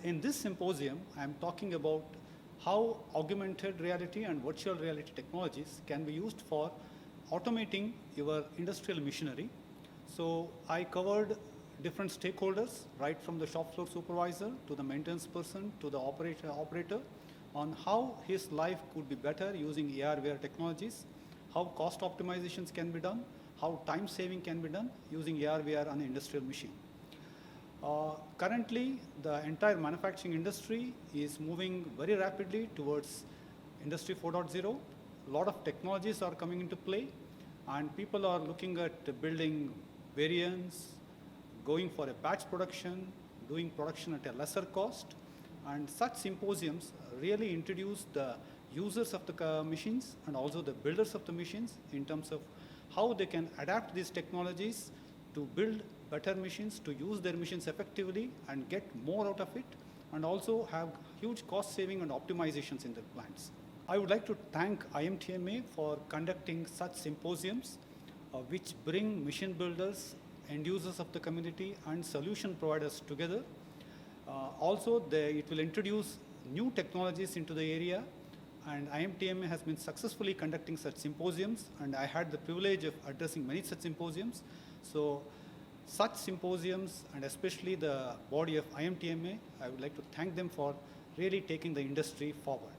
In this symposium, I am talking about how augmented reality and virtual reality technologies can be used for automating your industrial machinery. So I covered different stakeholders, right from the shop floor supervisor to the maintenance person to the operator on how his life could be better using AR/VR technologies, how cost optimizations can be done, how time saving can be done using AR/VR on an industrial machine. Currently, the entire manufacturing industry is moving very rapidly towards Industry 4.0. A lot of technologies are coming into play, and people are looking at building variants, going for a batch production, doing production at a lesser cost. And such symposiums really introduce the users of the machines and also the builders of the machines in terms of how they can adapt these technologies to build better machines, to use their machines effectively and get more out of it, and also have huge cost saving and optimizations in their plants. I would like to thank IMTMA for conducting such symposiums which bring machine builders, end users of the community and solution providers together. It will introduce new technologies into the area, and IMTMA has been successfully conducting such symposiums, and I had the privilege of addressing many such symposiums. So such symposiums, and especially the body of IMTMA, I would like to thank them for really taking the industry forward.